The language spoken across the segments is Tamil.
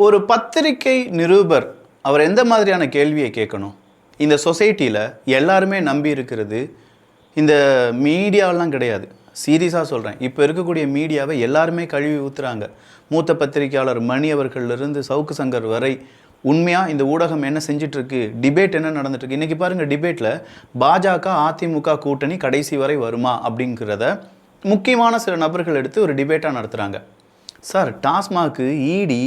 ஒரு பத்திரிகை நிருபர் அவர் எந்த மாதிரியான கேள்வியை கேட்கணும்? இந்த சொசைட்டியில் எல்லாருமே நம்பி இருக்கிறது இந்த மீடியாவெல்லாம் கிடையாது. சீரியஸாக சொல்கிறேன், இப்போ இருக்கக்கூடிய மீடியாவை எல்லாருமே கழுவி ஊற்றுறாங்க. மூத்த பத்திரிகையாளர் மணி அவர்களிலிருந்து சவுக்கு சங்கர் வரை உண்மையாக இந்த ஊடகம் என்ன செஞ்சிட்ருக்கு, டிபேட் என்ன நடந்துட்டுருக்கு. இன்றைக்கி பாருங்கள், டிபேட்டில் பாஜக அதிமுக கூட்டணி கடைசி வரை வருமா அப்படிங்கிறத முக்கியமான சில நபர்கள் எடுத்து ஒரு டிபேட்டாக நடத்துகிறாங்க. சார், டாஸ்மாக்கு இடி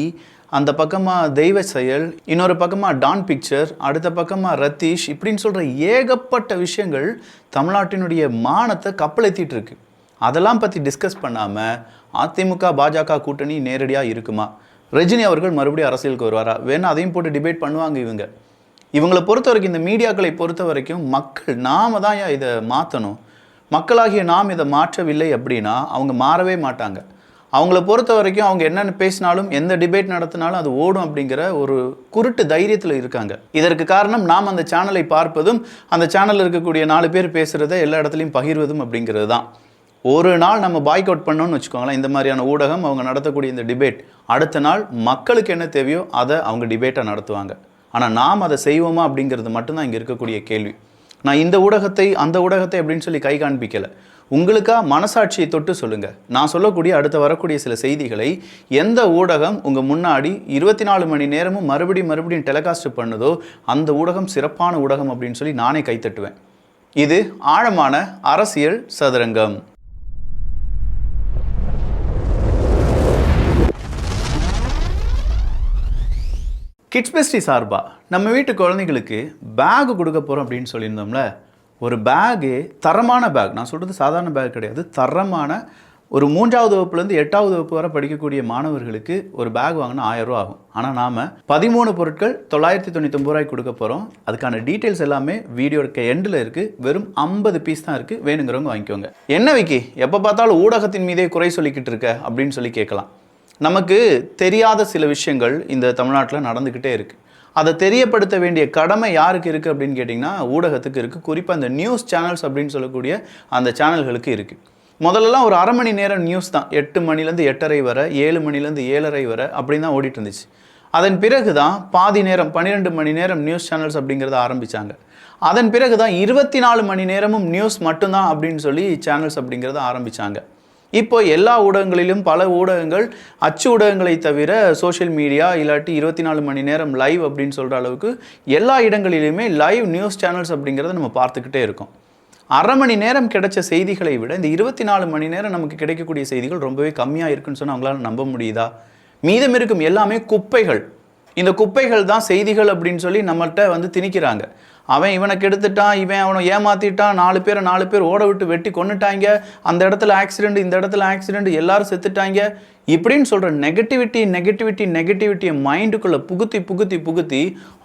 அந்த பக்கமாக தெய்வ செயல், இன்னொரு பக்கமாக டான் பிக்சர், அடுத்த பக்கமாக ரத்தீஷ், இப்படின்னு சொல்கிற ஏகப்பட்ட விஷயங்கள் தமிழ்நாட்டினுடைய மானத்தை கப்பலெத்திட்டு இருக்கு. அதெல்லாம் பற்றி டிஸ்கஸ் பண்ணாமல் அதிமுக பாஜக கூட்டணி நேரடியாக இருக்குமா, ரஜினி அவர்கள் மறுபடியும் அரசியலுக்கு வருவாரா, வேணா அதையும் போட்டு டிபேட் பண்ணுவாங்க. இவங்களை பொறுத்த வரைக்கும், இந்த மீடியாக்களை பொறுத்த வரைக்கும் மக்கள் நாம தான் இதை மாற்றணும், மக்களாகிய நாம் இதை மாற்றவில்லை அப்படின்னா அவங்க மாறவே மாட்டாங்க. அவங்கள பொறுத்த வரைக்கும் அவங்க என்னென்னு பேசினாலும் எந்த டிபேட் நடத்தினாலும் அது ஓடும் அப்படிங்கிற ஒரு குருட்டு தைரியத்தில் இருக்காங்க. இதற்கு காரணம் நாம் அந்த சேனலை பார்ப்பதும் அந்த சேனலில் இருக்கக்கூடிய 4 பேர் பேசுகிறத எல்லா இடத்துலையும் பகிர்வதும் அப்படிங்கிறது தான். ஒரு நாள் நம்ம பாய்க் அவுட் பண்ணோன்னு வச்சுக்கோங்களேன், இந்த மாதிரியான ஊடகம் அவங்க நடத்தக்கூடிய இந்த டிபேட், அடுத்த நாள் மக்களுக்கு என்ன தேவையோ அதை அவங்க டிபேட்டாக நடத்துவாங்க. ஆனால் நாம் அதை செய்வோமா அப்படிங்கிறது மட்டும்தான் இங்கே இருக்கக்கூடிய கேள்வி. நான் இந்த ஊடகத்தை அந்த ஊடகத்தை அப்படின்னு சொல்லி கை காண்பிக்கலை. உங்களுக்காக மனசாட்சியை தொட்டு சொல்லுங்கள். நான் சொல்லக்கூடிய அடுத்த வரக்கூடிய சில செய்திகளை எந்த ஊடகம் உங்கள் முன்னாடி 24 மணி நேரமும் மறுபடியும் டெலிகாஸ்ட் பண்ணுதோ அந்த ஊடகம் சிறப்பான ஊடகம் அப்படின்னு சொல்லி நானே கைத்தட்டுவேன். இது ஆழமான அரசியல் சதுரங்கம். கிட்ஸ் பெஸ்டி சார்பா நம்ம வீட்டு குழந்தைங்களுக்கு பேக் கொடுக்க போகிறோம் அப்படின்னு சொல்லியிருந்தோம்ல. ஒரு பேகு, தரமான பேக், நான் சொல்கிறது சாதாரண பேக் கிடையாது, தரமான ஒரு 3ஆவது வகுப்புலேருந்து 8ஆவது வகுப்பு வரை படிக்கக்கூடிய மாணவர்களுக்கு ஒரு பேக் வாங்கினா 1000 ரூபா ஆகும். ஆனால் நாம் 13 பொருட்கள் 999 ரூபாய்க்கு கொடுக்க போகிறோம். அதுக்கான டீட்டெயில்ஸ் எல்லாமே வீடியோட எண்டில் இருக்குது. வெறும் 50 பீஸ் தான் இருக்குது, வேணுங்கிறவங்க வாங்கிக்கோங்க. என்ன விக்கி, எப்போ பார்த்தாலும் ஊடகத்தின் மீதே குறை சொல்லிக்கிட்டு இருக்க அப்படின்னு சொல்லி கேட்கலாம். நமக்கு தெரியாத சில விஷயங்கள் இந்த தமிழ்நாட்டில் நடந்துக்கிட்டே இருக்குது. அதை தெரியப்படுத்த வேண்டிய கடமை யாருக்கு இருக்குது அப்படின்னு கேட்டிங்கன்னா ஊடகத்துக்கு இருக்குது. குறிப்பாக இந்த நியூஸ் சேனல்ஸ் அப்படின்னு சொல்லக்கூடிய அந்த சேனல்களுக்கு இருக்குது. முதல்லலாம் ஒரு அரை மணி நேரம் நியூஸ் தான், 8 மணிலேருந்து 8:30 வரை, 7 மணிலேருந்து 7:30 வரை அப்படின்னு தான் ஓடிட்டு இருந்துச்சு. அதன் பிறகு தான் பாதி நேரம் 12 மணி நேரம் நியூஸ் சேனல்ஸ் அப்படிங்கிறத ஆரம்பித்தாங்க. அதன் பிறகு தான் 24 மணி நேரமும் நியூஸ் மட்டும்தான் அப்படின்னு சொல்லி சேனல்ஸ் அப்படிங்கிறத ஆரம்பித்தாங்க. இப்போ எல்லா ஊடகங்களிலும் பல ஊடகங்கள் அச்சு ஊடகங்களை தவிர சோஷியல் மீடியா இல்லாட்டி 24 மணி நேரம் லைவ் அப்படின்னு சொல்கிற அளவுக்கு எல்லா இடங்களிலுமே லைவ் நியூஸ் சேனல்ஸ் அப்படிங்கிறத நம்ம பார்த்துக்கிட்டே இருக்கோம். அரை மணி நேரம் கிடைச்ச செய்திகளை விட இந்த 24 மணி நேரம் நமக்கு கிடைக்கக்கூடிய செய்திகள் ரொம்பவே கம்மியாக இருக்குன்னு சொன்னால் அவங்களால நம்ப முடியுதா? மீதம் இருக்கும் எல்லாமே குப்பைகள். இந்த குப்பைகள் தான் செய்திகள் அப்படின்னு சொல்லி நம்மள்கிட்ட திணிக்கிறாங்க. அவன் இவனை கெடுத்துட்டான், இவன் அவனை ஏமாற்றிட்டான், 4 பேர் ஓட விட்டு வெட்டி கொண்டுட்டாங்க, அந்த இடத்துல ஆக்சிடெண்ட், இந்த இடத்துல ஆக்சிடெண்ட், எல்லாரும் செத்துட்டாங்க இப்படின்னு சொல்கிற நெகட்டிவிட்டியை மைண்டுக்குள்ளே புகுத்தி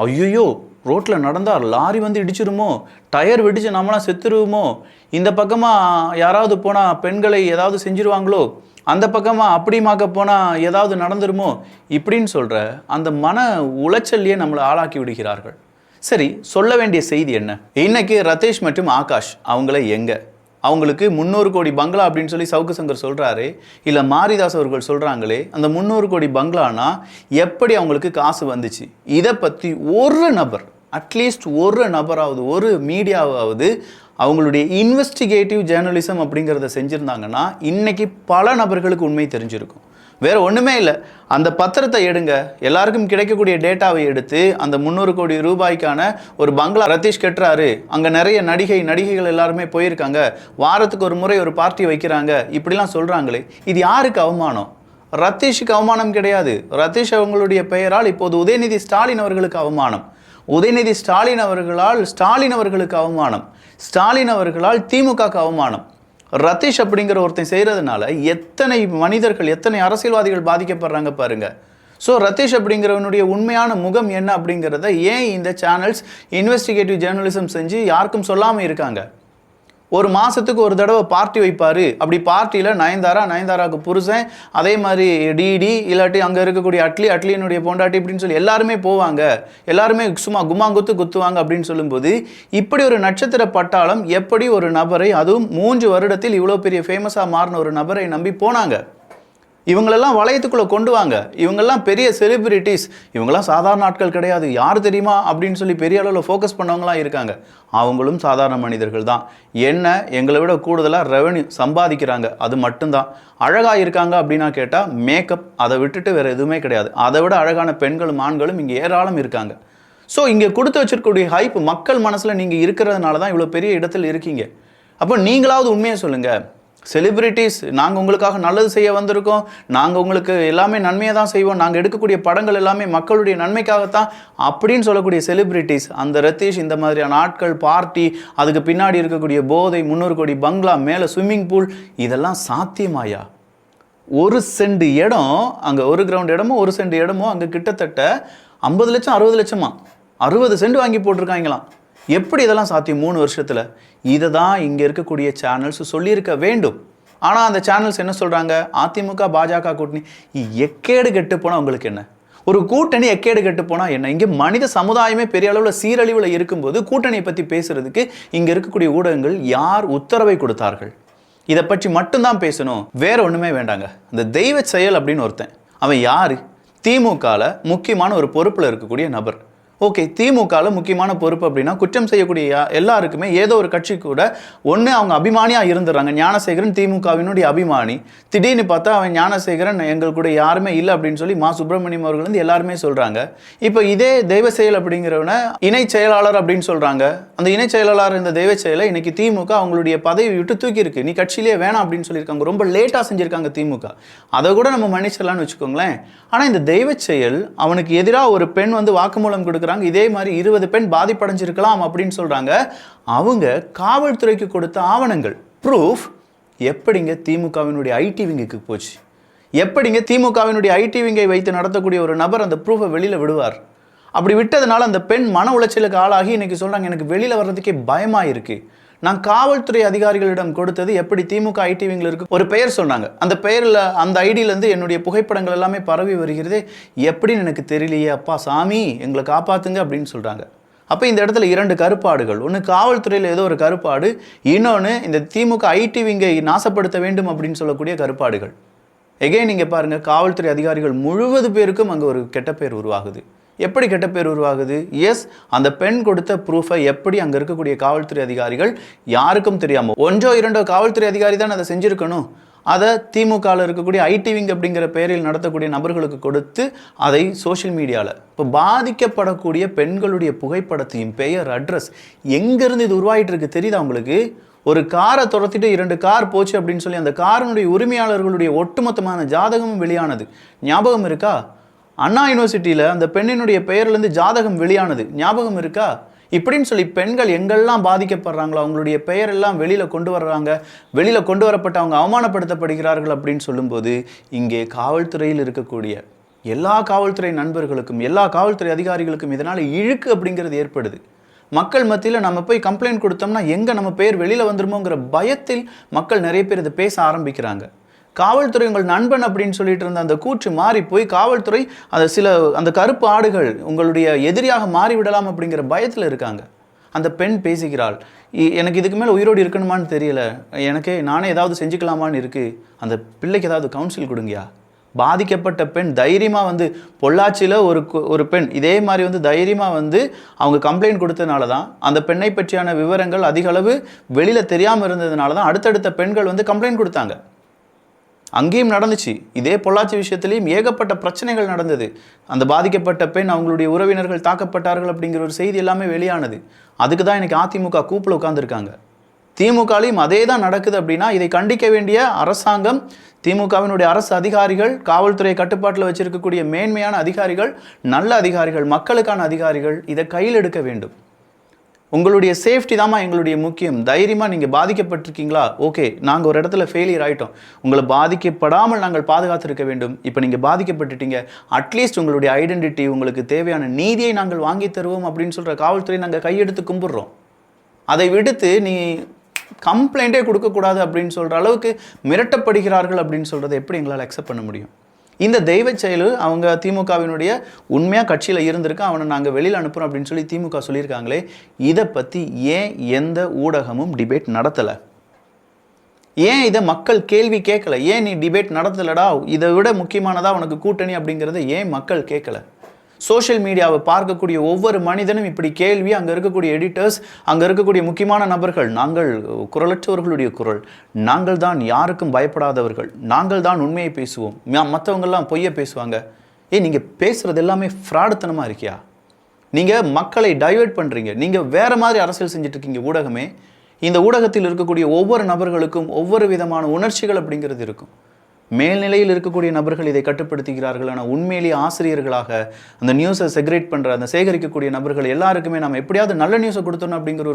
ஐயோ ரோட்டில் நடந்தால் லாரி இடிச்சிருமோ, டயர் வெடிச்சு நம்மளாம் செத்துருவோமோ, இந்த பக்கமாக யாராவது போனால் பெண்களை ஏதாவது செஞ்சுருவாங்களோ, அந்த பக்கமாக அப்படிமாக்க போனால் ஏதாவது நடந்துருமோ இப்படின்னு சொல்கிற அந்த மன உளைச்சல்லையே நம்மளை ஆளாக்கி விடுகிறார்கள். சரி, சொல்ல வேண்டிய செய்தி என்ன? இன்னைக்கு ரதீஷ் மற்றும் ஆகாஷ் அவங்கள அவங்களுக்கு 300 கோடி பங்களா அப்படின்னு சொல்லி சவுக்கு சங்கர் சொல்கிறாரு, இல்லை மாரிதாஸ் அவர்கள் சொல்கிறாங்களே, அந்த 300 கோடி பங்களானா எப்படி அவங்களுக்கு காசு வந்துச்சு? இதை பற்றி ஒரு நபர், அட்லீஸ்ட் ஒரு நபராவது, ஒரு மீடியாவாவது அவங்களுடைய இன்வெஸ்டிகேட்டிவ் ஜேர்னலிசம் அப்படிங்கிறத செஞ்சுருந்தாங்கன்னா இன்னைக்கு பல நபர்களுக்கு உண்மை தெரிஞ்சிருக்கும். வேறு ஒன்றுமே இல்லை, அந்த பத்திரத்தை எடுங்க, எல்லாருக்கும் கிடைக்கக்கூடிய டேட்டாவை எடுத்து அந்த 300 கோடி ரூபாய்க்கான ஒரு பங்களா ரதீஷ் கட்டுறாரு, அங்கே நிறைய நடிகைகள் எல்லாருமே போயிருக்காங்க, வாரத்துக்கு ஒரு முறை ஒரு பார்ட்டி வைக்கிறாங்க, இப்படிலாம் சொல்கிறாங்களே, இது யாருக்கு அவமானம்? ரதீஷுக்கு அவமானம் கிடையாது. ரதீஷ் அவங்களுடைய பெயரால் இப்போது உதயநிதி ஸ்டாலின் அவர்களுக்கு அவமானம். உதயநிதி ஸ்டாலின் அவர்களால் ஸ்டாலின் அவர்களுக்கு அவமானம். ஸ்டாலின் அவர்களால் திமுகக்கு அவமானம். ரதீஷ் அப்படிங்கிற ஒருத்தன் செய்கிறதுனால எத்தனை மனிதர்கள், எத்தனை அரசியல்வாதிகள் பாதிக்கப்படுறாங்க பாருங்க. ஸோ ரதீஷ் அப்படிங்கிறவனுடைய உண்மையான முகம் என்ன அப்படிங்கிறத ஏன் இந்த சேனல்ஸ் இன்வெஸ்டிகேட்டிவ் ஜேர்னலிசம் செஞ்சு யாருக்கும் இருக்காங்க? ஒரு மாதத்துக்கு ஒரு தடவை பார்ட்டி வைப்பார். அப்படி பார்ட்டியில் நயன்தாராவுக்கு புருஷன், அதே மாதிரி டிடி, இல்லாட்டி அங்கே இருக்கக்கூடிய அட்லியினுடைய பொண்டாட்டி இப்படின்னு சொல்லி எல்லாருமே போவாங்க, எல்லாருமே சும்மா கும்மாங்குத்து குத்துவாங்க அப்படின்னு சொல்லும்போது இப்படி ஒரு நட்சத்திர பட்டாளம் எப்படி ஒரு நபரை, அதுவும் 3 வருடத்தில் இவ்வளோ பெரிய ஃபேமஸாக மாறின ஒரு நபரை நம்பி போனாங்க? இவங்களெல்லாம் வளையத்துக்குள்ளே கொண்டு வாங்க. இவங்கெல்லாம் பெரிய செலிபிரிட்டிஸ், இவங்கெல்லாம் சாதாரண ஆட்கள் கிடையாது, யார் தெரியுமா அப்படின்னு சொல்லி பெரிய அளவில் ஃபோக்கஸ் பண்ணவங்களாம் இருக்காங்க. அவங்களும் சாதாரண மனிதர்கள் தான். என்ன, எங்களை விட கூடுதலாக ரெவன்யூ சம்பாதிக்கிறாங்க, அது மட்டும்தான். அழகாக இருக்காங்க அப்படின்னா கேட்டால் மேக்கப், அதை விட்டுட்டு வேறு எதுவுமே கிடையாது. அதை விட அழகான பெண்களும் ஆண்களும் இங்கே ஏராளம் இருக்காங்க. ஸோ இங்கே கொடுத்து வச்சிருக்கக்கூடிய ஹைப் மக்கள் மனசில் நீங்கள் இருக்கிறதுனால தான் இவ்வளோ பெரிய இடத்துல இருக்கீங்க. அப்போ நீங்களாவது உண்மையை சொல்லுங்கள். செலிபிரிட்டிஸ், நாங்கள் உங்களுக்காக நல்லது செய்ய வந்திருக்கோம், நாங்கள் உங்களுக்கு எல்லாமே நன்மையை தான் செய்வோம், நாங்கள் எடுக்கக்கூடிய படங்கள் எல்லாமே மக்களுடைய நன்மைக்காகத்தான் அப்படின்னு சொல்லக்கூடிய செலிபிரிட்டிஸ், அந்த ரத்தீஷ், இந்த மாதிரியான ஆட்கள், பார்ட்டி, அதுக்கு பின்னாடி இருக்கக்கூடிய போதை, 300 கோடி பங்களா, மேலே ஸ்விம்மிங் பூல், இதெல்லாம் சாத்தியமாயா? 1 சென்ட் இடம், அங்கே 1 கிரவுண்ட் இடமோ 1 சென்ட் இடமோ அங்கே கிட்டத்தட்ட 50 லட்சம் 60 லட்சமா, 60 சென்ட் வாங்கி போட்டிருக்காங்களாம். எப்படி இதெல்லாம் சாத்தியம் 3 வருஷத்தில்? இதை தான் இங்கே இருக்கக்கூடிய சேனல்ஸ் சொல்லியிருக்க வேண்டும். ஆனால் அந்த சேனல்ஸ் என்ன சொல்கிறாங்க? அதிமுக பாஜக கூட்டணி எக்கேடு கெட்டு போனால் உங்களுக்கு என்ன? ஒரு கூட்டணி எக்கேடு கெட்டு போனால் என்ன? இங்கே மனித சமுதாயமே பெரிய அளவில் சீரழிவில் இருக்கும்போது கூட்டணியை பற்றி பேசுறதுக்கு இங்கே இருக்கக்கூடிய ஊடகங்கள் யார் உத்தரவை கொடுத்தார்கள்? இதை பற்றி மட்டும்தான் பேசணும், வேற ஒன்றுமே வேண்டாங்க. இந்த தெய்வ செயல் அப்படின்னு ஒருத்தன், அவன் யார்? திமுகவில் முக்கியமான ஒரு பொறுப்பில் இருக்கக்கூடிய நபர். ஓகே, திமுகவில் முக்கியமான பொறுப்பு அப்படின்னா குற்றம் செய்யக்கூடிய எல்லாருக்குமே ஏதோ ஒரு கட்சி கூட ஒன்று அவங்க அபிமானியாக இருந்துடுறாங்க. ஞானசேகரன் திமுகவினுடைய அபிமானி, திடீர்னு பார்த்தா அவன் ஞானசேகரன் எங்கள் கூட யாருமே இல்லை அப்படின்னு சொல்லி மா சுப்பிரமணியம் அவர்கள் வந்து எல்லாருமே சொல்கிறாங்க. இப்போ இதே தெய்வ செயல் அப்படிங்கிறவனை இணை செயலாளர் அப்படின்னு சொல்கிறாங்க. அந்த இணை செயலாளர் இந்த தெய்வ செயலை இன்னைக்கு திமுக அவங்களுடைய பதவி விட்டு தூக்கியிருக்கு. நீ கட்சியிலே வேணாம் அப்படின்னு சொல்லியிருக்காங்க. ரொம்ப லேட்டாக செஞ்சுருக்காங்க திமுக. அதை கூட நம்ம மன்னிச்சிடலான்னு வச்சுக்கோங்களேன். ஆனால் இந்த தெய்வ செயல், அவனுக்கு எதிராக ஒரு பெண் வந்து வாக்குமூலம் கொடுக்குறாங்க, இதே மாதிரி 20 பெண் பாதிப்படைஞ்சிருக்கலாம் அப்படின்னு சொல்றாங்க. அவங்க காவல்துறைக்கு கொடுத்த ஆவணங்கள், ப்ரூஃப் எப்படிங்க திமுகவினுடைய ஐடி விங்குக்கு போச்சு? எப்படிங்க திமுகவினுடைய ஐடி விங்கை வைத்து நடத்தக்கூடிய ஒரு நபர் அந்த ப்ரூஃபை வெளியில விடுவார்? அப்படி விட்டதுனால அந்த பெண் மன உளைச்சலுக்கு ஆளாகி இன்னைக்கு சொல்றாங்க, எனக்கு வெளியில வர்றதுக்கே பயமா இருக்கு. நான் காவல்துறை அதிகாரிகளிடம் கொடுத்தது எப்படி திமுக ஐடி விங்கில் இருக்கு ஒரு பெயர் சொன்னாங்க. அந்த பெயரில், அந்த ஐடியிலேருந்து என்னுடைய புகைப்படங்கள் எல்லாமே பரவி வருகிறது. எப்படின்னு எனக்கு தெரியலையே அப்பா, சாமி எங்களை காப்பாத்துங்க அப்படின்னு சொல்கிறாங்க. அப்போ இந்த இடத்துல 2 கருப்பாடுகள், ஒன்று காவல்துறையில் ஏதோ ஒரு கருப்பாடு, இன்னொன்று இந்த திமுக ஐடி விங்கை நாசப்படுத்த வேண்டும் அப்படின்னு சொல்லக்கூடிய கருப்பாடுகள். எகைன் நீங்கள் பாருங்கள், காவல்துறை அதிகாரிகள் முழுவது பேருக்கும் அங்கே ஒரு கெட்ட பேர் உருவாகுது. எப்படி கெட்ட பேர் உருவாகுது? எஸ், அந்த பெண் கொடுத்த ப்ரூஃபை எப்படி அங்கே இருக்கக்கூடிய காவல்துறை அதிகாரிகள் யாருக்கும் தெரியாமல், 1 or 2 காவல்துறை அதிகாரி தான் அதை செஞ்சுருக்கணும், அதை திமுகவில் இருக்கக்கூடிய ஐடி விங் அப்படிங்கிற பெயரில் நடத்தக்கூடிய நபர்களுக்கு கொடுத்து அதை சோஷியல் மீடியாவில் இப்போ பாதிக்கப்படக்கூடிய பெண்களுடைய புகைப்படத்தையும் பெயர், அட்ரஸ், எங்கேருந்து இது உருவாகிட்டு இருக்கு தெரியுதா உங்களுக்கு? ஒரு காரை துரத்திட்டு 2 கார் போச்சு அப்படின்னு சொல்லி அந்த காரினுடைய உரிமையாளர்களுடைய ஒட்டுமொத்தமான ஜாதகமும் வெளியானது ஞாபகம் இருக்கா? அண்ணா யூனிவர்சிட்டியில் அந்த பெண்ணினுடைய பெயர்லேருந்து ஜாதகம் வெளியானது ஞாபகம் இருக்கா? இப்படின்னு சொல்லி பெண்கள் எங்கெல்லாம் பாதிக்கப்படுறாங்களோ அவங்களுடைய பெயரெல்லாம் வெளியில் கொண்டு வர்றாங்க. வெளியில் கொண்டு வரப்பட்டு அவங்க அவமானப்படுத்தப்படுகிறார்கள் அப்படின்னு சொல்லும்போது இங்கே காவல்துறையில் இருக்கக்கூடிய எல்லா காவல்துறை நண்பர்களுக்கும், எல்லா காவல்துறை அதிகாரிகளுக்கும் இதனால் இழுக்கு அப்படிங்கிறது ஏற்படுது. மக்கள் மத்தியில் நம்ம போய் கம்ப்ளைண்ட் கொடுத்தோம்னா எங்கே நம்ம பெயர் வெளியில் வந்துருமோங்கிற பயத்தில் மக்கள் நிறைய பேர் இதை பேச ஆரம்பிக்கிறாங்க. காவல்துறை உங்கள் நண்பன் அப்படின்னு சொல்லிட்டு இருந்த அந்த கூற்று மாறி போய் காவல்துறை அந்த கருப்பு ஆடுகள் உங்களுடைய எதிரியாக மாறிவிடலாம் அப்படிங்கிற பயத்தில் இருக்காங்க. அந்த பெண் பேசுகிறாள், எனக்கு இதுக்கு மேலே உயிரோடு இருக்கணுமான்னு தெரியல, நானே ஏதாவது செஞ்சுக்கலாமான்னு இருக்குது, அந்த பிள்ளைக்கு ஏதாவது கவுன்சில் கொடுங்கயா. பாதிக்கப்பட்ட பெண் தைரியமாக வந்து பொள்ளாச்சியில் ஒரு பெண் இதே மாதிரி வந்து தைரியமாக வந்து அவங்க கம்ப்ளைண்ட் கொடுத்ததுனால தான், அந்த பெண்ணை பற்றியான விவரங்கள் அதிக அளவு வெளியில் தெரியாமல் இருந்ததுனால தான் அடுத்தடுத்த பெண்கள் வந்து கம்ப்ளைண்ட் கொடுத்தாங்க. அங்கேயும் நடந்துச்சு. இதே பொள்ளாச்சி விஷயத்திலையும் ஏகப்பட்ட பிரச்சனைகள் நடந்தது. அந்த பாதிக்கப்பட்ட பெண், அவங்களுடைய உறவினர்கள் தாக்கப்பட்டார்கள் அப்படிங்கிற ஒரு செய்தி எல்லாமே வெளியானது. அதுக்கு தான் இன்னைக்கு அதிமுக கூப்பில் உட்கார்ந்துருக்காங்க. திமுகலையும் அதே தான் நடக்குது. அப்படின்னா இதை கண்டிக்க வேண்டிய அரசாங்கம், திமுகவினுடைய அரசு அதிகாரிகள், காவல்துறை கட்டுப்பாட்டில் வச்சிருக்கக்கூடிய மேன்மையான அதிகாரிகள், நல்ல அதிகாரிகள், மக்களுக்கான அதிகாரிகள் இதை கையில் எடுக்க வேண்டும். உங்களுடைய சேஃப்டி தாம்மா எங்களுடைய முக்கியம். தைரியமாக நீங்கள் பாதிக்கப்பட்டிருக்கீங்களா? ஓகே, நாங்கள் ஒரு இடத்துல ஃபெயிலியர் ஆகிட்டோம், உங்களை பாதிக்கப்படாமல் நாங்கள் பாதுகாத்திருக்க வேண்டும். இப்போ நீங்கள் பாதிக்கப்பட்டுட்டீங்க, அட்லீஸ்ட் உங்களுடைய ஐடென்டிட்டி, உங்களுக்கு தேவையான நீதியை நாங்கள் வாங்கி தருவோம் அப்படின்னு சொல்கிற காவல்துறை நாங்கள் கையெடுத்து கும்பிட்றோம். அதை விடுத்து நீ கம்ப்ளைண்ட்டே கொடுக்கக்கூடாது அப்படின்னு சொல்கிற அளவுக்கு மிரட்டப்படுகிறார்கள் அப்படின்னு சொல்கிறத எப்படி எங்களால் அக்செப்ட் பண்ண முடியும்? இந்த தெய்வ செயல் அவங்க திமுகவினுடைய உண்மையாக கட்சியில் இருந்திருக்கு, அவனை நாங்கள் வெளியில் அனுப்புகிறோம் அப்படின்னு சொல்லி திமுக சொல்லியிருக்காங்களே, இதை பற்றி ஏன் எந்த ஊடகமும் டிபேட் நடத்தலை? ஏன் இதை மக்கள் கேள்வி கேட்கல? ஏன் நீ டிபேட் நடத்தலடா, இதை விட முக்கியமானதா உனக்கு கூட்டணி அப்படிங்கிறத ஏன் மக்கள் கேட்கல? சோஷியல் மீடியாவை பார்க்கக்கூடிய ஒவ்வொரு மனிதனும் இப்படி கேள்வி, அங்கே இருக்கக்கூடிய எடிட்டர்ஸ், அங்கே இருக்கக்கூடிய முக்கியமான நபர்கள், நாங்கள் குரலற்றவர்களுடைய குரல், நாங்கள் தான் யாருக்கும் பயப்படாதவர்கள், நாங்கள் தான் உண்மையை பேசுவோம், மற்றவங்கெல்லாம் பொய்யை பேசுவாங்க. நீங்கள் பேசுகிறது எல்லாமே ஃப்ராடுத்தனமாக இருக்கியா? நீங்கள் மக்களை டைவெர்ட் பண்ணுறீங்க. நீங்கள் வேறு மாதிரி அரசியல் செஞ்சுட்டு இருக்கீங்க. ஊடகமே, இந்த ஊடகத்தில் இருக்கக்கூடிய ஒவ்வொரு நபர்களுக்கும் ஒவ்வொரு விதமான உணர்ச்சிகள் அப்படிங்கிறது இருக்கும். மேல்நிலையில் இருக்கக்கூடிய நபர்கள் இதை கட்டுப்படுத்துகிறார்கள். ஆனால் உண்மையிலேயே ஆசிரியர்களாக அந்த நியூஸை செக்ரேட் பண்ணுற, அந்த சேகரிக்கக்கூடிய நபர்கள் எல்லாருக்குமே நம்ம எப்படியாவது நல்ல நியூஸை கொடுத்தோம் அப்படிங்கிற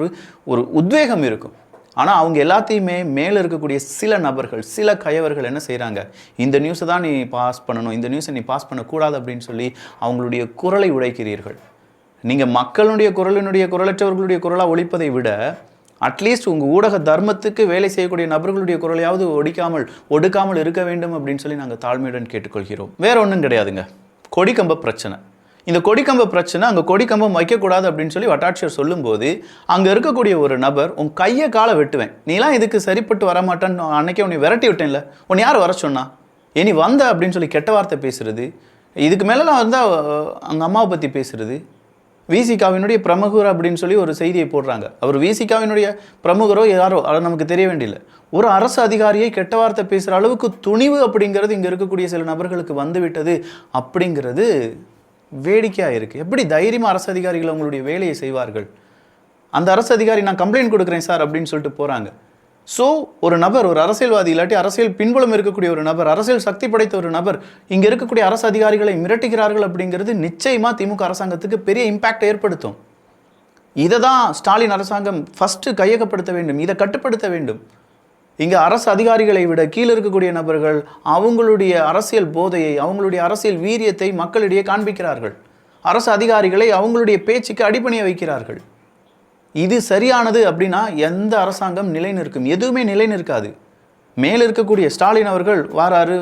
ஒரு உத்வேகம் இருக்கும். ஆனால் அவங்க எல்லாத்தையுமே மேலே இருக்கக்கூடிய சில நபர்கள், சில கயவர்கள் என்ன செய்கிறாங்க, இந்த நியூஸை தான் நீ பாஸ் பண்ணணும், இந்த நியூஸை நீ பாஸ் பண்ணக்கூடாது அப்படின்னு சொல்லி அவங்களுடைய குரலை உடைக்கிறீர்கள். நீங்கள் மக்களுடைய குரலற்றவர்களுடைய குரலாக ஒழிப்பதை விட அட்லீஸ்ட் உங்கள் ஊடக தர்மத்துக்கு வேலை செய்யக்கூடிய நபர்களுடைய குரலையாவது ஒடுக்காமல் இருக்க வேண்டும் அப்படின்னு சொல்லி நாங்கள் தாழ்மையுடன் கேட்டுக்கொள்கிறோம். வேற ஒன்றும் கிடையாதுங்க. கொடிக்கம்ப பிரச்சனை. இந்த கொடிக்கம்ப பிரச்சனை, அங்கே கொடிக்கம்பம் வைக்கக்கூடாது அப்படின்னு சொல்லி வட்டாட்சியர் சொல்லும்போது அங்கே இருக்கக்கூடிய ஒரு நபர், உன் கையை காலை வெட்டுவேன், நீலாம் இதுக்கு சரிப்பட்டு வரமாட்டேன்னு அன்னைக்கே உன்னை விரட்டி விட்டேன்ல, உன்னை யார் வர சொன்னா, நீ வந்த அப்படின்னு சொல்லி கெட்ட வார்த்தை பேசுறது, இதுக்கு மேலெலாம் வந்தால் அங்கே அம்மாவை பற்றி பேசுறது. விசிகாவினுடைய பிரமுகர் அப்படின்னு சொல்லி ஒரு செய்தியை போடுறாங்க. அவர் விசிகாவினுடைய பிரமுகரோ யாரோ அதை நமக்கு தெரிய வேண்டியில்லை. ஒரு அரசு அதிகாரியை கெட்ட வார்த்தை பேசுகிற அளவுக்கு துணிவு அப்படிங்கிறது இங்கே இருக்கக்கூடிய சில நபர்களுக்கு வந்துவிட்டது அப்படிங்கிறது வேடிக்கையாக இருக்குது. எப்படி தைரியமாக அரசு அதிகாரிகள் அவங்களுடைய வேலையை செய்வார்கள்? அந்த அரசு அதிகாரி நான் கம்ப்ளைண்ட் கொடுக்குறேன் சார் அப்படின்னு சொல்லிட்டு போகிறாங்க. ஸோ ஒரு நபர், ஒரு அரசியல்வாதி இல்லாட்டி அரசியல் பின்புலம் இருக்கக்கூடிய ஒரு நபர், அரசியல் சக்தி படைத்த ஒரு நபர் இங்கே இருக்கக்கூடிய அரசு அதிகாரிகளை மிரட்டுகிறார்கள் அப்படிங்கிறது நிச்சயமாக திமுக அரசாங்கத்துக்கு பெரிய இம்பேக்ட் ஏற்படுத்தும். இதை தான் ஸ்டாலின் அரசாங்கம் ஃபஸ்ட்டு கையகப்படுத்த வேண்டும், இதை கட்டுப்படுத்த வேண்டும். இங்கே அரசு அதிகாரிகளை விட கீழே இருக்கக்கூடிய நபர்கள் அவங்களுடைய அரசியல் போதையை, அவங்களுடைய அரசியல் வீரியத்தை மக்களிடையே காண்பிக்கிறார்கள். அரசு அதிகாரிகளை அவங்களுடைய பேச்சுக்கு அடிபணிய வைக்கிறார்கள். இது சரியானது அப்படின்னா எந்த அரசாங்கம் நிலை நிற்கும்? எதுவுமே நிலை நிற்காது. மேலே இருக்கக்கூடிய ஸ்டாலின் அவர்கள் வாராரு,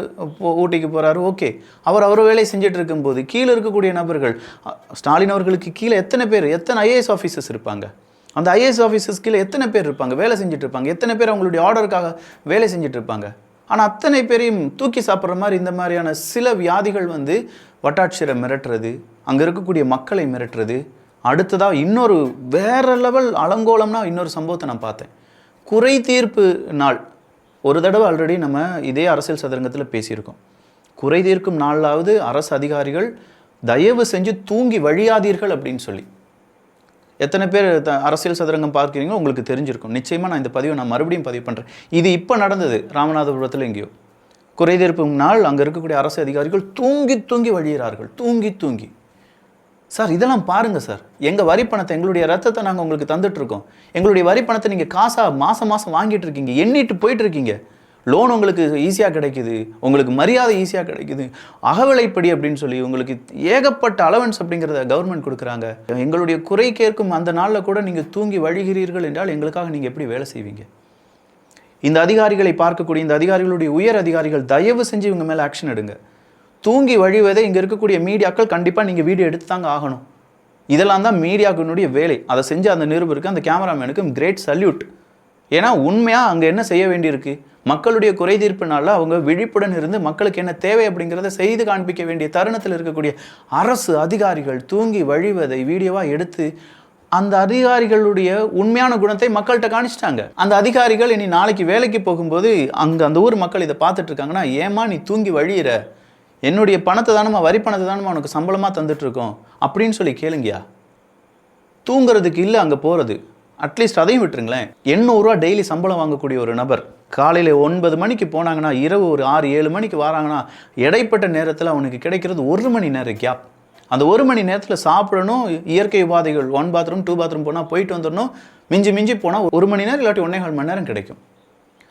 ஊட்டிக்கு போகிறாரு, ஓகே, அவர் வேலையை செஞ்சுட்டு இருக்கும்போது கீழே இருக்கக்கூடிய நபர்கள், ஸ்டாலின் அவர்களுக்கு கீழே எத்தனை ஐஏஎஸ் ஆஃபீஸர்ஸ் இருப்பாங்க, அந்த ஐஏஎஸ் ஆஃபீஸர்ஸ் கீழே எத்தனை பேர் இருப்பாங்க, வேலை செஞ்சுட்டு இருப்பாங்க, எத்தனை பேர் அவங்களுடைய ஆர்டருக்காக வேலை செஞ்சுட்டு இருப்பாங்க. ஆனால் அத்தனை பேரையும் தூக்கி சாப்பிட்ற மாதிரி இந்த மாதிரியான சில வியாதிகள் வட்டாட்சியரை மிரட்டுறது, அங்கே இருக்கக்கூடிய மக்களை மிரட்டுறது. அடுத்ததாக இன்னொரு வேற லெவல் அலங்கோலம்னா இன்னொரு சம்பவத்தை நான் பார்த்தேன். குறை தீர்ப்பு நாள் ஒரு தடவை ஆல்ரெடி நம்ம இதே அரசியல் சதுரங்கத்தில் பேசியிருக்கோம். குறை தீர்க்கும் நாளாவது அரசு அதிகாரிகள் தயவு செஞ்சு தூங்கி வழியாதீர்கள் அப்படின்னு சொல்லி. எத்தனை பேர் அரசியல் சதுரங்கம் பார்க்குறீங்களோ உங்களுக்கு தெரிஞ்சிருக்கும். நிச்சயமாக நான் இந்த பதிவை மறுபடியும் பதிவு பண்ணுறேன். இது இப்போ நடந்தது ராமநாதபுரத்தில் எங்கேயோ. குறை தீர்ப்பு நாள் அங்கே இருக்கக்கூடிய அரசு அதிகாரிகள் தூங்கி வழியிறார்கள். தூங்கி சார், இதெல்லாம் பாருங்கள் சார். எங்கள் வரி பணத்தை, எங்களுடைய ரத்தத்தை நாங்கள் உங்களுக்கு தந்துட்டுருக்கோம். எங்களுடைய வரி பணத்தை நீங்கள் காசாக மாதம் வாங்கிட்டு இருக்கீங்க, எண்ணிட்டு போயிட்டுருக்கீங்க. லோன் உங்களுக்கு ஈஸியாக கிடைக்குது, உங்களுக்கு மரியாதை ஈஸியாக கிடைக்குது, அகவிலைப்படி அப்படின்னு சொல்லி உங்களுக்கு ஏகப்பட்ட அலவன்ஸ் அப்படிங்கிறத கவர்மெண்ட் கொடுக்குறாங்க. எங்களுடைய குறை கேட்கும் அந்த நாளில் கூட நீங்கள் தூங்கி வழிகிறீர்கள் என்றால் எங்களுக்காக நீங்கள் எப்படி வேலை செய்வீங்க? இந்த அதிகாரிகளை பார்க்கக்கூடிய இந்த அதிகாரிகளுடைய உயர் அதிகாரிகள் தயவு செஞ்சு இவங்க மேலே ஆக்ஷன் எடுங்க. தூங்கி வழிவதை இங்கே இருக்கக்கூடிய மீடியாக்கள் கண்டிப்பாக நீங்கள் வீடியோ எடுத்து தாங்க ஆகணும். இதெல்லாம் தான் மீடியாக்களுடைய வேலை. அதை செஞ்சு அந்த நிருபருக்கு, அந்த கேமராமேனுக்கும் கிரேட் சல்யூட். ஏன்னா உண்மையாக அங்கே என்ன செய்ய வேண்டியிருக்கு, மக்களுடைய குறை தீர்ப்புனால அவங்க விழிப்புடன் இருந்து மக்களுக்கு என்ன தேவை அப்படிங்கிறத செய்து காண்பிக்க வேண்டிய தருணத்தில் இருக்கக்கூடிய அரசு அதிகாரிகள் தூங்கி வழிவதை வீடியோவாக எடுத்து அந்த அதிகாரிகளுடைய உண்மையான குணத்தை மக்கள்கிட்ட காணிச்சிட்டாங்க. அந்த அதிகாரிகள் இனி நாளைக்கு வேலைக்கு போகும்போது அந்த ஊர் மக்கள் இதை பார்த்துட்டு இருக்காங்கன்னா, ஏமா நீ தூங்கி வழியிற, என்னுடைய பணத்தை தானமா, வரி பணத்தை தானமா உனக்கு சம்பளமாக தந்துட்டுருக்கோம் அப்படின்னு சொல்லி கேளுங்கயா. தூங்குறதுக்கு இல்லை அங்கே போகிறது. அட்லீஸ்ட் அதையும் விட்டுருங்களேன். 800 ரூபா டெய்லி சம்பளம் வாங்கக்கூடிய ஒரு நபர் காலையில் 9 மணிக்கு போனாங்கன்னா இரவு ஒரு 6-7 மணிக்கு வராங்கன்னா இடைப்பட்ட நேரத்தில் அவனுக்கு கிடைக்கிறது 1 மணி நேரம் கேப். அந்த 1 மணி நேரத்தில் சாப்பிடணும், இயற்கை உபாதைகள் 1 பாத்ரூம் 2 பாத்ரூம் போனால் போயிட்டு வந்துடணும். மிஞ்சி போனால் 1 மணி நேரம் இல்லாட்டி 1.25 மணி நேரம் கிடைக்கும்.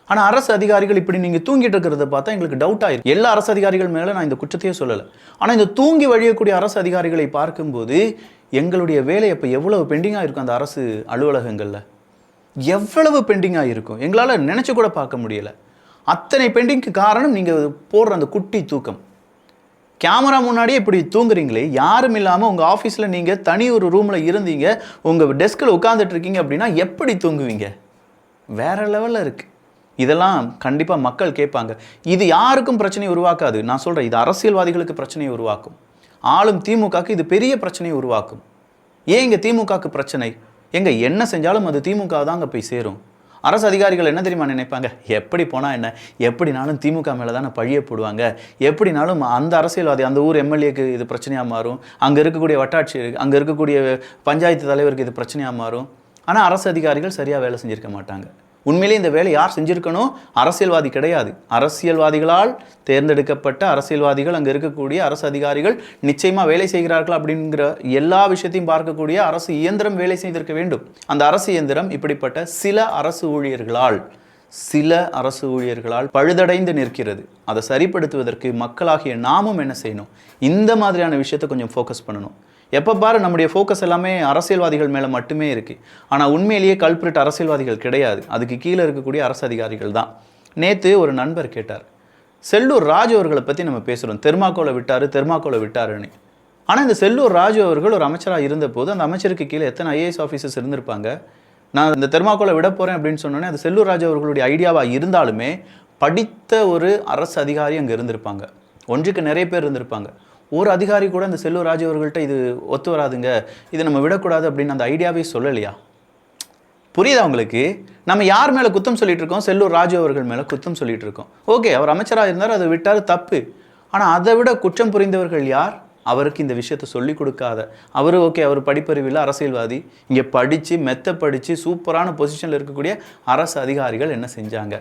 ஆனால் அரசு அதிகாரிகள் இப்படி நீங்கள் தூங்கிட்டு இருக்கிறத பார்த்தா எங்களுக்கு டவுட் ஆயிருக்கு. எல்லா அரசு அதிகாரிகள் மேலே நான் இந்த குற்றத்தையே சொல்லலை. ஆனால் இந்த தூங்கி வழியக்கூடிய அரசு அதிகாரிகளை பார்க்கும்போது எங்களுடைய வேலை அப்போ எவ்வளவு பெண்டிங்காக இருக்கும். அந்த அரசு அலுவலகங்களில் எவ்வளவு பெண்டிங்காக இருக்கும் எங்களால் நினச்சி கூட பார்க்க முடியலை. அத்தனை பெண்டிங்க்கு காரணம் நீங்கள் போடுற அந்த குட்டி தூக்கம். கேமரா முன்னாடியே இப்படி தூங்குறீங்களே, யாரும் இல்லாமல் உங்கள் ஆஃபீஸில் நீங்கள் தனி ஒரு ரூமில் இருந்தீங்க, உங்கள் டெஸ்கில் உட்காந்துட்டு இருக்கீங்க அப்படின்னா எப்படி தூங்குவீங்க? வேறு லெவலில் இருக்குது. இதெல்லாம் கண்டிப்பாக மக்கள் கேட்பாங்க. இது யாருக்கும் பிரச்சனையை உருவாக்காது. நான் சொல்கிறேன், இது அரசியல்வாதிகளுக்கு பிரச்சனையை உருவாக்கும். ஆளும் திமுகவுக்கு இது பெரிய பிரச்சனையை உருவாக்கும். ஏன் இங்கே திமுகவுக்கு பிரச்சனை? எங்க என்ன செஞ்சாலும் அது திமுக தாங்க போய் சேரும். அரசு அதிகாரிகள் என்ன தெரியுமா நினைப்பாங்க? எப்படி போனால் என்ன, எப்படினாலும் திமுக மேலே தானே பழிய போடுவாங்க, எப்படினாலும் அந்த அரசியல்வாதி அந்த ஊர் எம்எல்ஏக்கு இது பிரச்சனையாக மாறும், அங்கே இருக்கக்கூடிய வட்டாட்சியர், அங்கே இருக்கக்கூடிய பஞ்சாயத்து தலைவருக்கு இது பிரச்சனையாக மாறும். ஆனால் அரசு அதிகாரிகள் சரியாக வேலை செஞ்சுருக்க மாட்டாங்க. உண்மையிலே இந்த வேலை யார் செஞ்சுருக்கணும்? அரசியல்வாதி கிடையாது. அரசியல்வாதிகளால் தேர்ந்தெடுக்கப்பட்ட அரசியல்வாதிகள், அங்கே இருக்கக்கூடிய அரசு அதிகாரிகள் நிச்சயமாக வேலை செய்கிறார்கள் அப்படிங்கிற எல்லா விஷயத்தையும் பார்க்கக்கூடிய அரசு இயந்திரம் வேலை செய்திருக்க வேண்டும். அந்த அரசு இயந்திரம் இப்படிப்பட்ட சில அரசு ஊழியர்களால் பழுதடைந்து நிற்கிறது. அதை சரிப்படுத்துவதற்கு மக்களாகிய நாமும் என்ன செய்யணும்? இந்த மாதிரியான விஷயத்தை கொஞ்சம் ஃபோக்கஸ் பண்ணணும். எப்போ பாரு நம்முடைய ஃபோக்கஸ் எல்லாமே அரசியல்வாதிகள் மேலே மட்டுமே இருக்குது. ஆனால் உண்மையிலேயே கல்பிரிட் அரசியல்வாதிகள் கிடையாது. அதுக்கு கீழே இருக்கக்கூடிய அரசு அதிகாரிகள் தான். நேற்று ஒரு நண்பர் கேட்டார், செல்லூர் ராஜு அவர்களை பற்றி நம்ம பேசுகிறோம், தெர்மாக்கோலை விட்டாருன்னு. ஆனால் இந்த செல்லூர் ராஜு அவர்கள் ஒரு அமைச்சராக இருந்தபோது அந்த அமைச்சருக்கு கீழே எத்தனை ஐஏஎஸ் ஆஃபீஸர்ஸ் இருந்திருப்பாங்க? நான் இந்த தெர்மாக்கோலை விட போகிறேன் அப்படின்னு சொன்னோன்னே அது செல்லூர் ராஜு அவர்களுடைய ஐடியாவாக இருந்தாலுமே படித்த ஒரு அரசு அதிகாரி அங்கே இருந்திருப்பாங்க. ஒன்றுக்கு நிறைய பேர் இருந்திருப்பாங்க. ஒரு அதிகாரி கூட இந்த செல்லூர் ராஜு அவர்கள்ட்ட இது ஒத்து வராதுங்க, இதை நம்ம விடக்கூடாது அப்படின்னு அந்த ஐடியாவே சொல்லலையா? புரியுதா உங்களுக்கு? நம்ம யார் மேலே குத்தம் சொல்லிட்டு இருக்கோம்? செல்லூர் ராஜு அவர்கள் மேலே குத்தம் சொல்லிட்டு இருக்கோம். ஓகே, அவர் அமைச்சராக இருந்தார், அதை விட்டார், தப்பு. ஆனால் அதை விட குற்றம் புரிந்தவர்கள் யார்? அவருக்கு இந்த விஷயத்தை சொல்லிக் கொடுக்காத அவர். ஓகே, அவர் படிப்பறிவில் அரசியல்வாதி, இங்கே படித்து சூப்பரான பொசிஷனில் இருக்கக்கூடிய அரசு அதிகாரிகள் என்ன செஞ்சாங்க?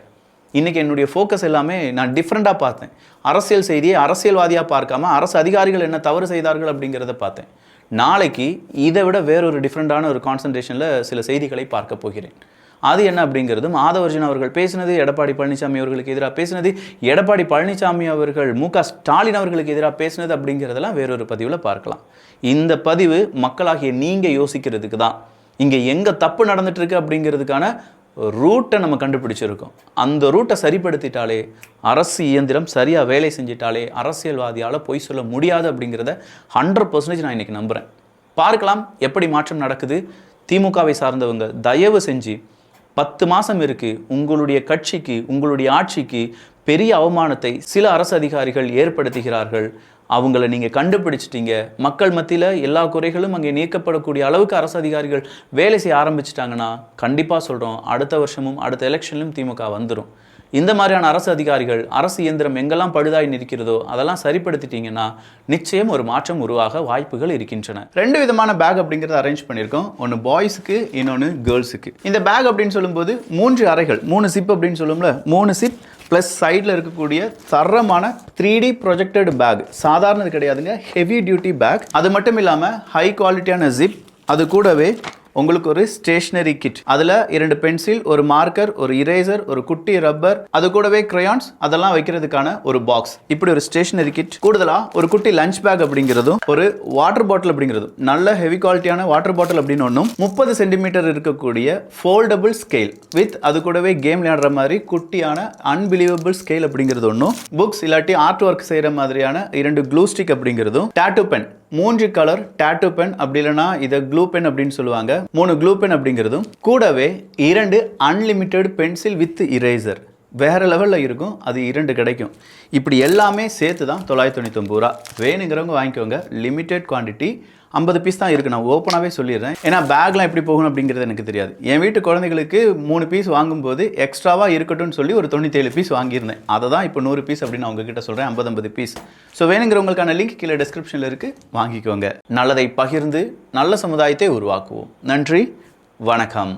இன்றைக்கி என்னுடைய ஃபோக்கஸ் எல்லாமே நான் டிஃப்ரெண்ட்டாக பார்த்தேன். அரசியல் செய்தியை அரசியல்வாதியாக பார்க்காம அரசு அதிகாரிகள் என்ன தவறு செய்தார்கள் அப்படிங்கிறத பார்த்தேன். நாளைக்கு இதை விட வேறொரு டிஃப்ரெண்ட்டான ஒரு கான்சன்ட்ரேஷனில் சில செய்திகளை பார்க்க போகிறேன். அது என்ன அப்படிங்கிறதும், ஆதவர்ஜுன் அவர்கள் பேசினது, எடப்பாடி பழனிசாமி அவர்களுக்கு எதிராக பேசினது, எடப்பாடி பழனிசாமி அவர்கள் ஸ்டாலின் அவர்களுக்கு எதிராக பேசினது அப்படிங்கிறதெல்லாம் வேறொரு பதிவில் பார்க்கலாம். இந்த பதிவு மக்களாகிய நீங்கள் யோசிக்கிறதுக்கு தான். இங்கே எங்கே தப்பு நடந்துட்டுருக்கு அப்படிங்கிறதுக்கான ரூட்டை நம்ம கண்டுபிடிச்சிருக்கோம். அந்த ரூட்டை சரிப்படுத்திட்டாலே, அரசு இயந்திரம் சரியாக வேலை செஞ்சிட்டாலே அரசியல்வாதியால் பொய் சொல்ல முடியாது அப்படிங்கிறத 100% நான் இன்றைக்கி நம்புகிறேன். பார்க்கலாம் எப்படி மாற்றம் நடக்குது. திமுகவை சார்ந்தவங்க தயவு செஞ்சு 10 மாதம் இருக்குது, உங்களுடைய கட்சிக்கு உங்களுடைய ஆட்சிக்கு பெரிய அவமானத்தை சில அரசு அதிகாரிகள் ஏற்படுத்துகிறார்கள். அவங்கள நீங்கள் கண்டுபிடிச்சிட்டீங்க. மக்கள் மத்தியில் எல்லா குறைகளும் அங்கே நீக்கப்படக்கூடிய அளவுக்கு அரசு அதிகாரிகள் வேலை செய்ய ஆரம்பிச்சிட்டாங்கன்னா கண்டிப்பாக சொல்கிறோம், அடுத்த வருஷமும் அடுத்த எலெக்ஷன்லையும் திமுக வந்துடும். இந்த மாதிரியான அரசு அதிகாரிகள், அரசு இயந்திரம் எங்கெல்லாம் பழுதாய் நிற்கிறதோ அதெல்லாம் சரிப்படுத்திட்டீங்கன்னா நிச்சயம் ஒரு மாற்றம் உருவாக வாய்ப்புகள் இருக்கின்றன. 2 விதமான பேக் அப்படிங்கிறத அரேஞ்ச் பண்ணியிருக்கோம். ஒன்று பாய்ஸுக்கு, இன்னொன்று கேர்ள்ஸுக்கு. இந்த பேக் அப்படின்னு சொல்லும்போது 3 அறைகள், 3 சிப் அப்படின்னு சொல்லுவோம்ல, 3 சிப் ப்ளஸ் சைடில் இருக்கக்கூடிய தரமான 3D ப்ரொஜெக்டட் பேக். சாதாரணது கிடையாதுங்க, ஹெவி டியூட்டி பேக். அது மட்டும் இல்லாமல் ஹை குவாலிட்டியான ஜிப், அது கூடவே உங்களுக்கு ஒரு ஸ்டேஷனரி கிட். அதில் 2 பென்சில், ஒரு மார்க்கர், ஒரு இரேசர், ஒரு குட்டி ரப்பர், அது கூடவே கிரையான்ஸ், அதெல்லாம் வைக்கிறதுக்கான ஒரு பாக்ஸ். இப்படி ஒரு ஸ்டேஷனரி கிட். கூடுதலாக ஒரு குட்டி லஞ்ச் பேக் அப்படிங்கிறதும், ஒரு வாட்டர் பாட்டில் அப்படிங்கிறதும், நல்ல ஹெவி குவாலிட்டியான வாட்டர் பாட்டில் அப்படின்னு ஒன்றும், 30 சென்டிமீட்டர் இருக்கக்கூடிய ஃபோல்டபுள் ஸ்கேல் வித் அது கூடவே கேம் விளையாடுற மாதிரி குட்டியான அன்பிலீவபிள் ஸ்கேல் அப்படிங்கிறது ஒன்றும், புக்ஸ் இல்லாட்டி ஆர்ட் ஒர்க் செய்கிற மாதிரியான 2 க்ளூ ஸ்டிக் அப்படிங்கிறதும், tattoo pen 3 colour tattoo pen, அப்படி இல்லைனா இதை க்ளூ பென் அப்படின்னு சொல்லுவாங்க, 3 க்ளூ பென் அப்படிங்கிறதும், கூடவே 2 அன்லிமிட்டெட் பென்சில் வித் இரேசர். வேறு லெவலில் இருக்கும், அது 2 கிடைக்கும். இப்படி எல்லாமே சேர்த்து தான் 999 ரூபா. வேணுங்கிறவங்க வாங்கிக்கோங்க. லிமிட்டெட் குவான்டிட்டி, 50 பீஸ் தான் இருக்குது. நான் ஓப்பனாகவே சொல்லிடுறேன். ஏன்னா பேக்லாம் எப்படி போகணும் அப்படிங்கிறது எனக்கு தெரியாது. என் வீட்டு குழந்தைகளுக்கு 3 பீஸ் வாங்கும்போது எக்ஸ்ட்ராவாக இருக்கட்டும்னு சொல்லி ஒரு 97 பீஸ் வாங்கியிருந்தேன். அதை தான் இப்போ 100 பீஸ் அப்படின்னு நான் உங்ககிட்ட சொல்கிறேன், 50 பீஸ். ஸோ வேணுங்கிறவங்களுக்கான லிங்க் கீழே டிஸ்கிரிப்ஷனில் இருக்குது, வாங்கிக்கோங்க. நல்லதை பகிர்ந்து நல்ல சமுதாயத்தை உருவாக்குவோம். நன்றி, வணக்கம்.